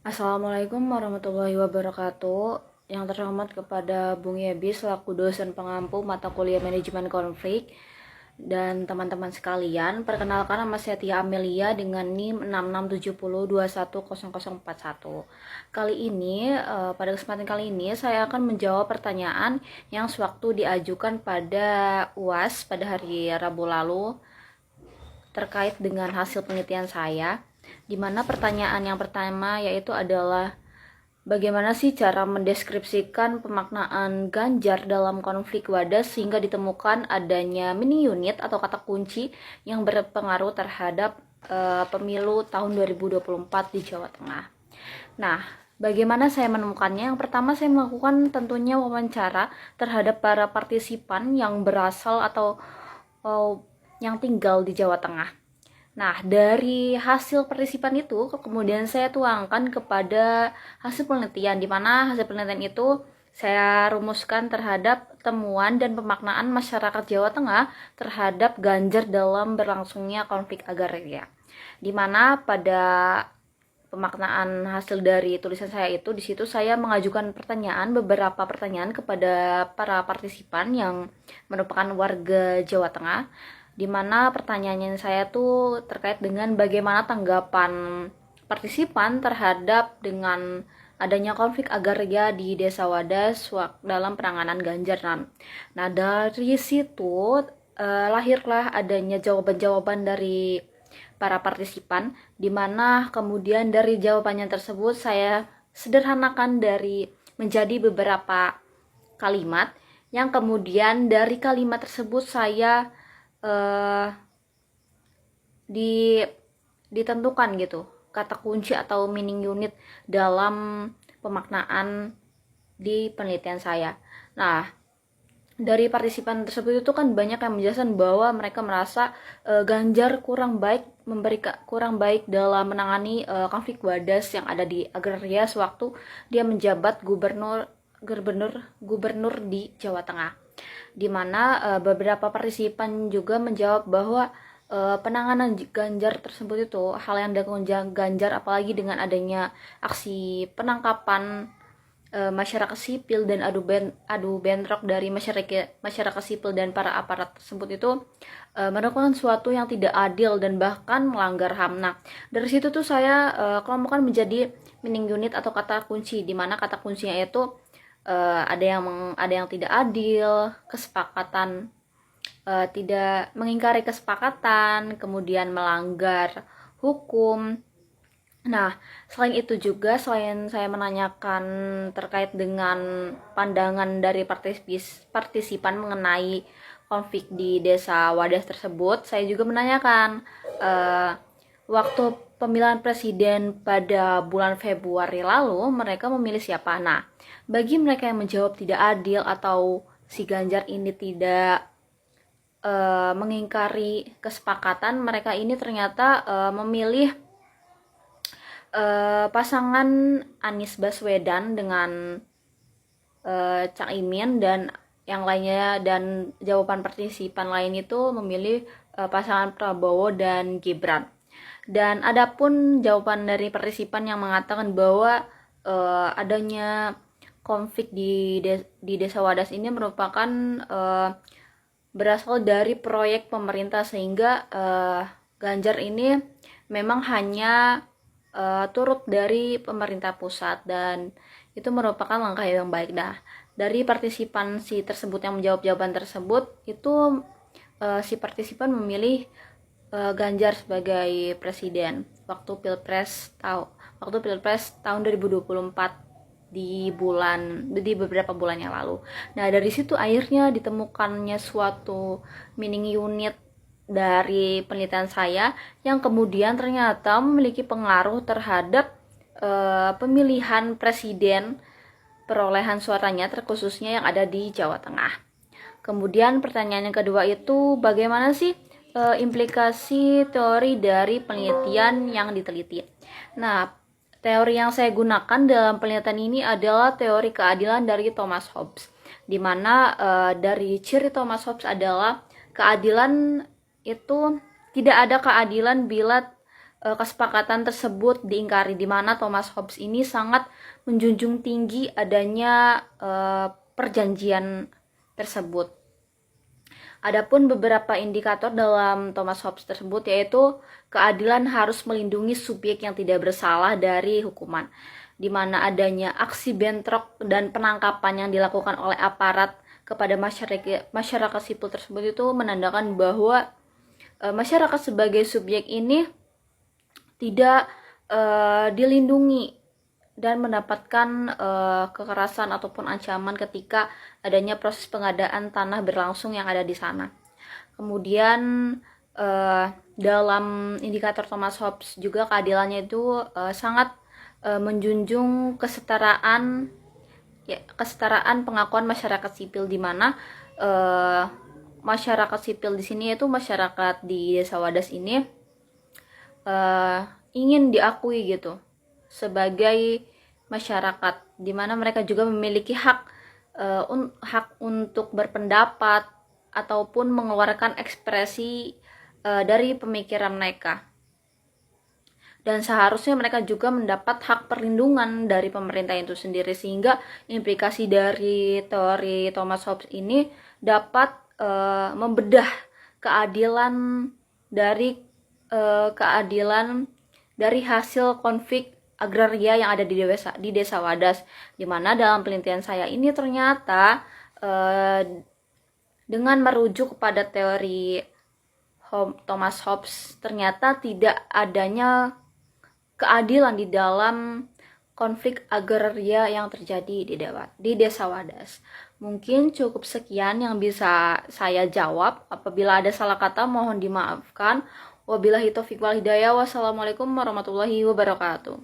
Assalamualaikum warahmatullahi wabarakatuh. Yang terhormat kepada Bung Yebi selaku dosen pengampu mata kuliah manajemen konflik dan teman-teman sekalian. Perkenalkan, nama saya Tia Amelia dengan NIM 6670210041. Pada kesempatan kali ini saya akan menjawab pertanyaan yang sewaktu diajukan pada UAS pada hari Rabu lalu terkait dengan hasil penelitian saya, di mana pertanyaan yang pertama yaitu adalah bagaimana sih cara mendeskripsikan pemaknaan Ganjar dalam konflik Wadas sehingga ditemukan adanya mini unit atau kata kunci yang berpengaruh terhadap pemilu tahun 2024 di Jawa Tengah. Nah, bagaimana saya menemukannya? Yang pertama, saya melakukan tentunya wawancara terhadap para partisipan yang berasal atau yang tinggal di Jawa Tengah. Nah, dari hasil partisipan itu kemudian saya tuangkan kepada hasil penelitian, di mana hasil penelitian itu saya rumuskan terhadap temuan dan pemaknaan masyarakat Jawa Tengah terhadap Ganjar dalam berlangsungnya konflik agraria. Di mana pada pemaknaan hasil dari tulisan saya itu, di situ saya mengajukan beberapa pertanyaan kepada para partisipan yang merupakan warga Jawa Tengah, di mana pertanyaannya saya tuh terkait dengan bagaimana tanggapan partisipan terhadap dengan adanya konflik agraria di Desa Wadas dalam penanganan Ganjar. Nah, dari situ lahirlah adanya jawaban-jawaban dari para partisipan, di mana kemudian dari jawabannya tersebut saya sederhanakan dari menjadi beberapa kalimat, yang kemudian dari kalimat tersebut saya ditentukan gitu kata kunci atau meaning unit dalam pemaknaan di penelitian saya. Nah, dari partisipan tersebut itu kan banyak yang menjelaskan bahwa mereka merasa Ganjar kurang baik dalam menangani konflik Wadas yang ada di agraria sewaktu dia menjabat gubernur di Jawa Tengah, di mana beberapa partisipan juga menjawab bahwa penanganan Ganjar tersebut itu hal yang dilakukan Ganjar, apalagi dengan adanya aksi penangkapan masyarakat sipil dan adu bentrok dari masyarakat sipil dan para aparat tersebut itu merupakan suatu yang tidak adil dan bahkan melanggar HAM. Nah, dari situ tuh saya kelompokkan menjadi meaning unit atau kata kunci, di mana kata kuncinya itu ada yang tidak adil, kesepakatan, tidak mengingkari kesepakatan, kemudian melanggar hukum. Nah, selain itu juga, selain saya menanyakan terkait dengan pandangan dari partisipan mengenai konflik di Desa Wadas tersebut, saya juga menanyakan waktu pemilihan presiden pada bulan Februari lalu mereka memilih siapa. Nah, bagi mereka yang menjawab tidak adil atau si Ganjar ini tidak mengingkari kesepakatan, mereka ini ternyata memilih pasangan Anies Baswedan dengan Cak Imin, dan yang lainnya, dan jawaban partisipan lain itu memilih pasangan Prabowo dan Gibran. Dan adapun jawaban dari partisipan yang mengatakan bahwa adanya konflik di Desa Wadas ini merupakan berasal dari proyek pemerintah, sehingga Ganjar ini memang hanya turut dari pemerintah pusat, dan itu merupakan langkah yang baik. Nah, dari partisipansi tersebut yang menjawab jawaban tersebut itu si partisipan memilih Ganjar sebagai presiden waktu pilpres tahun 2024 di beberapa bulan yang lalu. Nah, dari situ akhirnya ditemukannya suatu meaning unit dari penelitian saya yang kemudian ternyata memiliki pengaruh terhadap pemilihan presiden, perolehan suaranya terkhususnya yang ada di Jawa Tengah. Kemudian pertanyaan yang kedua itu, bagaimana sih implikasi teori dari penelitian yang diteliti? Nah, teori yang saya gunakan dalam penelitian ini adalah teori keadilan dari Thomas Hobbes, di mana dari ciri Thomas Hobbes adalah keadilan itu tidak ada keadilan bila kesepakatan tersebut diingkari, di mana Thomas Hobbes ini sangat menjunjung tinggi adanya perjanjian tersebut. Adapun beberapa indikator dalam Thomas Hobbes tersebut yaitu keadilan harus melindungi subjek yang tidak bersalah dari hukuman, di mana adanya aksi bentrok dan penangkapan yang dilakukan oleh aparat kepada masyarakat sipil tersebut itu menandakan bahwa masyarakat sebagai subjek ini tidak dilindungi dan mendapatkan kekerasan ataupun ancaman ketika adanya proses pengadaan tanah berlangsung yang ada di sana. Kemudian dalam indikator Thomas Hobbes juga keadilannya itu sangat menjunjung kesetaraan pengakuan masyarakat sipil, di mana masyarakat sipil di sini yaitu masyarakat di Desa Wadas ini ingin diakui gitu sebagai masyarakat, di mana mereka juga memiliki hak untuk berpendapat ataupun mengeluarkan ekspresi dari pemikiran mereka, dan seharusnya mereka juga mendapat hak perlindungan dari pemerintah itu sendiri, sehingga implikasi dari teori Thomas Hobbes ini dapat membedah keadilan dari hasil konflik agraria yang ada di desa Wadas, di mana dalam penelitian saya ini ternyata dengan merujuk kepada teori Thomas Hobbes, ternyata tidak adanya keadilan di dalam konflik agraria yang terjadi di desa Wadas. Mungkin cukup sekian yang bisa saya jawab. Apabila ada salah kata mohon dimaafkan. Wabillahi taufiq wal hidayah. Wassalamualaikum warahmatullahi wabarakatuh.